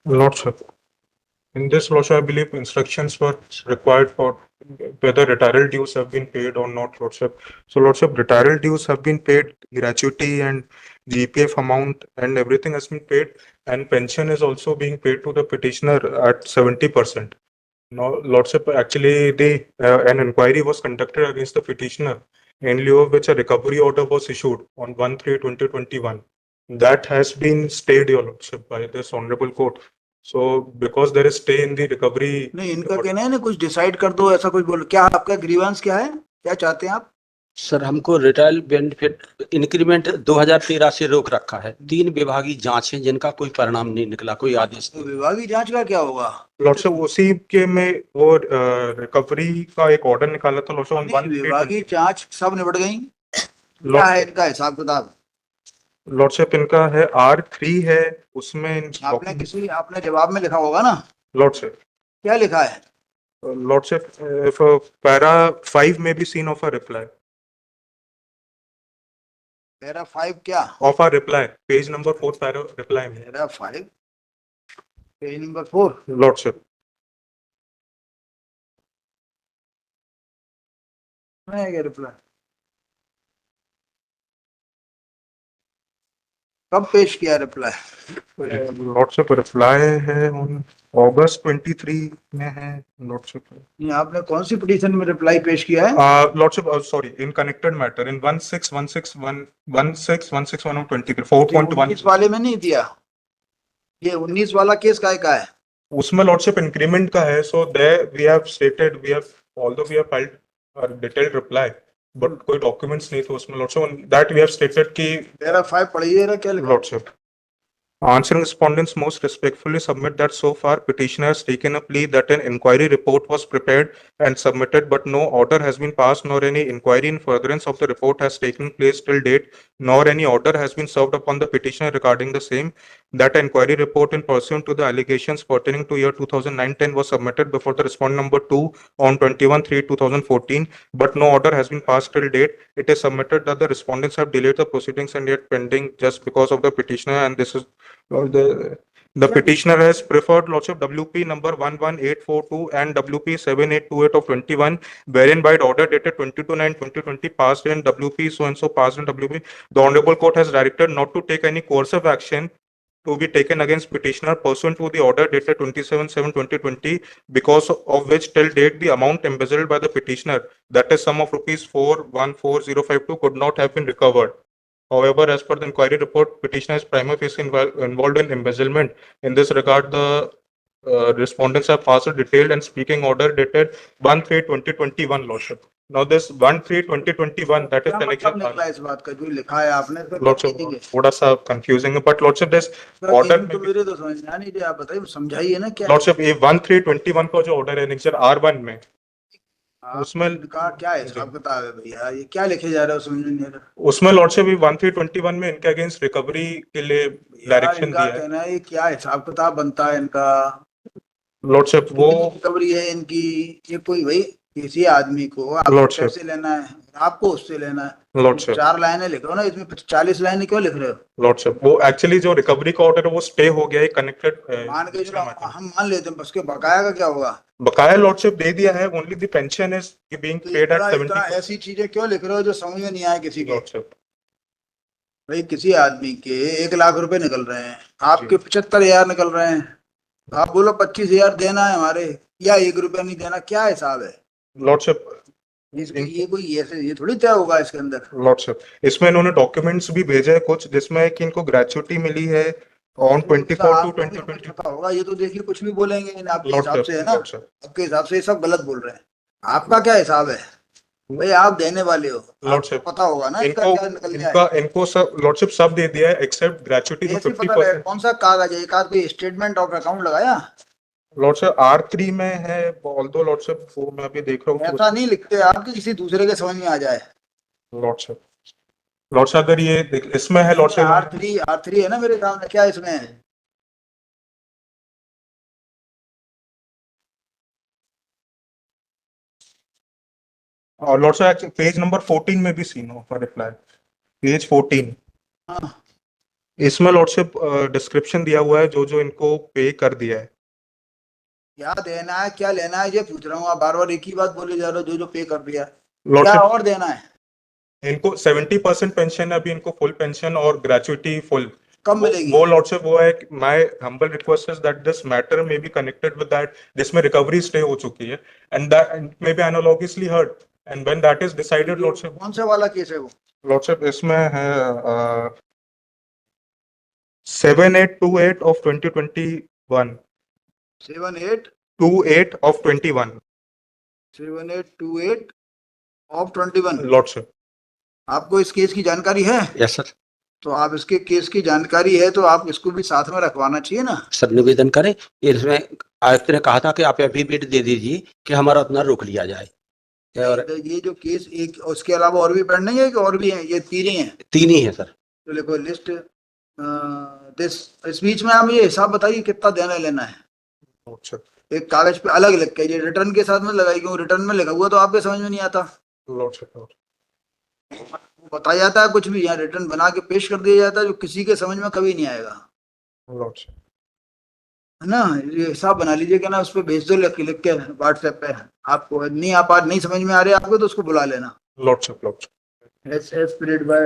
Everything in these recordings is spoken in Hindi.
Lordship. In this Lordship, I believe instructions were required for whether retiral dues have been paid or not, Lordship. So, Lordship, retiral dues have been paid, gratuity and GPF amount and everything has been paid, and pension is also being paid to the petitioner at 70%. Now, Lordship, actually, an inquiry was conducted against the petitioner, in lieu of which a recovery order was issued on 1/3/2021. That has been stayed, Your Lordship, by this honorable court. So, because there is stay in the recovery, नहीं, इनका कहना है ना कुछ डिसाइड कर दो, ऐसा कुछ बोलो। क्या आपका ग्रीवेंस क्या है, क्या चाहते हैं आप? सर, हमको रिटायर्ड बेनिफिट इंक्रीमेंट 2013 से रोक रखा है। 3 विभागीय जांच है जिनका कोई परिणाम नहीं निकला, कोई आदेश तो नहीं। विभागीय जांच का क्या होगा? लॉर्डशिप उसी के में वो रिकवरी का एक ऑर्डर निकाला था लॉर्डशिप ऑन नहीं, विभागीय 1/3/20। जांच सब निबट गई। क्या है इनका हिसाब किताब? लॉर्डशिप इनका है R3 है, उसमें आपने जवाब में लिखा होगा ना? लॉर्डशिप क्या लिखा है? Lordship, if para 5 may be seen of a reply. Para 5 क्या? Of a reply, page number 4 para reply में. Para 5 page number 4। Lordship. नहीं क्या रिप्लाई? कब पेश किया रिप्लाई? Lordship reply है on August 23 में है Lordship. नहीं, आपने कौन सी पिटीशन में रिप्लाई पेश किया है? Lordship, sorry, in connected matter in 16161161 of 23 4.1 19 वाले में नहीं दिया, ये 19 वाला केस का है? उसमें Lordship increment का है, so there we have stated although we have filed a detailed reply, but कोई documents नहीं थे उसमें Lordship, that we have stated कि पैरा 5 पढ़िए, क्या लिखा? Lordship. Answering respondents most respectfully submit that so far petitioner has taken a plea that an inquiry report was prepared and submitted, but no order has been passed, nor any inquiry in furtherance of the report has taken place till date, nor any order has been served upon the petitioner regarding the same. That inquiry report in pursuant to the allegations pertaining to year 2009-10 was submitted before the respondent number 2 on 21/3/2014, but no order has been passed till date. It is submitted that the respondents have delayed the proceedings and yet pending just because of the petitioner, and this is the petitioner has preferred Lordship WP number 11842 and WP 7828 of 21, wherein by order dated 22/9/2020 passed in WP so and so passed in WP, the Honorable Court has directed not to take any coercive action to be taken against petitioner pursuant to the order dated 27/7/2020, because of which till date the amount embezzled by the petitioner, that is sum of rupees 414,052, could not have been recovered. However, as per the inquiry report, petitioner is prima facie involved in embezzlement. In this regard, the respondents have passed a detailed and speaking order dated 1/3/2021, Lordship. Now, this 1/3/2021, that is क्या connection. मतलब निकला इस बात का जो लिखा है आपने? Lordship, थोड़ा सा confusing है, but Lordship, this order तो मेरे तो समझ में नहीं दिया, आप बताइए, समझाइए ना क्या? Lordship, ये 1/3/21 का जो order है Annexure R1 में, उसमें का क्या है हिसाब किताब है भैया? ये क्या लिखे जा रहा है समझ में नहीं आ रहा। उसमें Lordship 1/3/21 में इनके अगेंस्ट रिकवरी के लिए डायरेक्शन दिया है। कहना है ये क्या हिसाब किताब बनता है इनका? Lordship, वो रिकवरी है इनकी, ये कोई भाई किसी आदमी को आप पैसे लेना है, आपको उससे लेना है। Lordship, 4 लाइनें लिखो ना, इसमें 40 लाइनें क्यों लिख रहे हो? Lordship, वो एक्चुअली जो रिकवरी का ऑर्डर है वो स्टे हो गया है कनेक्टेड। मान के चलो, हम मान लेते हैं, उसके बकाया का क्या होगा? बकाया Lordship दे दिया है, only the pension is being paid at 70। ऐसी चीजें क्यों लिख रहे हो जो समझ में नहीं आए किसी के? Lordship, भाई किसी आदमी के 1 लाख रुपए निकल रहे हैं, आपके 75,000 निकल रहे हैं, आप बोलो 25,000 देना है हमारे, या 1 रुपया नहीं देना, क्या हिसाब है? Lordship, ये कोई ऐसे ये थोड़ी तय होगा इसके अंदर। Lordship, इसमें इन्होंने डॉक्यूमेंट्स भी भेजे हैं कुछ, जिसमें कि इनको ग्रेचुइटी मिली है ऑन 24/2/2020 होगा। ये तो देखिए कुछ भी बोलेंगे, आपके हिसाब से है ना, Lordship, आपके हिसाब से सब गलत बोल रहे हैं। आपका क्या हिसाब है भाई? आप देने वाले हो, Lordship, पता होगा ना इसका क्या निकल इनको जाए। इनको सब Lordship सब दे दिया है एक्सेप्ट ग्रेचुइटी जो ऐसे पता 50%। कौन सा कागज है? एक आध कोई स्टेटमेंट ऑफ अकाउंट लगाया? Lordship, R3 में है, ऑल्दो Lordship वो मैं अभी देख रहा हूँ। ऐसा नहीं लिखते आप कि किसी दूसरे के समझ में आ जाए। Lordship, अगर ये इसमें है Lordship, R3 है ना मेरे सामने, क्या इसमें है? और Lordship पेज नंबर 14 में भी सीन हो फॉर रिप्लाई, पेज 14। हाँ, इसमें लॉर्डशिप डिस्क्रिप्शन दिया हुआ है जो जो इनको पे कर दिया है। क्या देना है क्या लेना है ये पूछ रहा हूँ, आप बार बार एक ही बात बोले जा रहे हो, जो जो पे कर दिया क्या लॉर्डशिप और देना है, इनको 70% पेंशन है अभी, इनको फुल पेंशन और ग्रेचुइटी फुल कब मिलेगी? वो लॉर्डशिप वो है। My humble request is that this matter may be connected with that, जिसमें रिकवरी स्टे हो चुकी है and that may be analogously heard and when that is decided lordship. कौन सा वाला केस है वो? लॉर्डशिप इसमें है 7828 of 2021 28 of 21 7828 ऑफ 21। लॉर्डशिप। आपको इस केस की जानकारी है? Yes sir. तो आप इसके केस की जानकारी है तो आप इसको भी साथ में रखवाना चाहिए ना। सर निवेदन करें, इसमें आयुक्त ने कहा था कि आप एफिडेविट दे दीजिए कि हमारा उतना रोक लिया जाए। और ये जो केस एक उसके अलावा और भी पेंडिंग है कि और भी है? ये तीन ही है? तीन ही है सर। तो देखो लिस्ट दिस, इस बीच में आप ये हिसाब बताइए कितना देना लेना है। लॉर्डशिप एक कागज पे अलग लिख के, ये रिटर्न के साथ में लगाई, क्यों रिटर्न में लिखा हुआ तो आपके समझ में नहीं आता, लॉर्डशिप बताया जाता है कुछ भी, यहाँ रिटर्न बना के पेश कर दिया जाता है जो किसी के समझ में कभी नहीं आएगा, लॉर्डशिप है ना। ये हिसाब बना लीजिए कि ना, उस पर भेज दो लिख के व्हाट्सएप पे। आपको नहीं आप आज नहीं समझ में आ रहे आपको तो उसको बुला लेना। Lordship as period by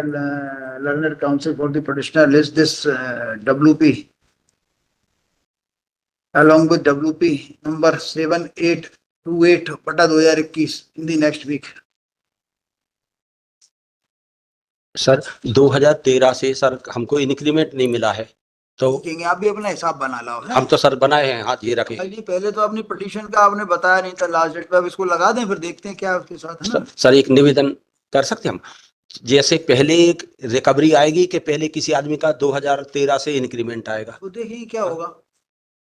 learned counsel for the petitioner list this WP along with WP number 7828/2021 in the next week। Sir 2013 से सर हमको इंक्रीमेंट नहीं मिला है, तो देखेंगे आप भी अपना हिसाब बना लाओ है? हम तो सर बनाए हैं, हाथ ये रखे। जी पहले तो अपनी पिटीशन का आपने बताया नहीं था लास्ट डेट पे, अब इसको लगा दें फिर देखते हैं क्या उसके साथ, है ना। सर एक निवेदन कर सकते हैं हम, जैसे पहले एक रिकवरी आएगी कि पहले किसी आदमी का 2013 से इंक्रीमेंट आएगा। तो देखिए क्या होगा,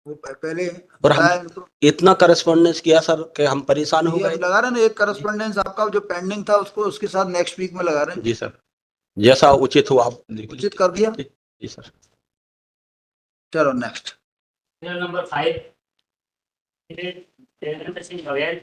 वो पहले और हम बताया इनको। इतना करस्पॉन्डेंस किया सर कि हम परेशान हो ये गए। अब लगा रहे हैं ना, एक करस्पॉन्डेंस आपका जो पेंडिंग था उसको उसके साथ नेक्स्ट वीक में लगा रहे हैं। जी सर, जैसा उचित हो आप देख लीजिए। उचित कर दिया। जी सर। चलो next. Number 5 Chandra Singh Bhavel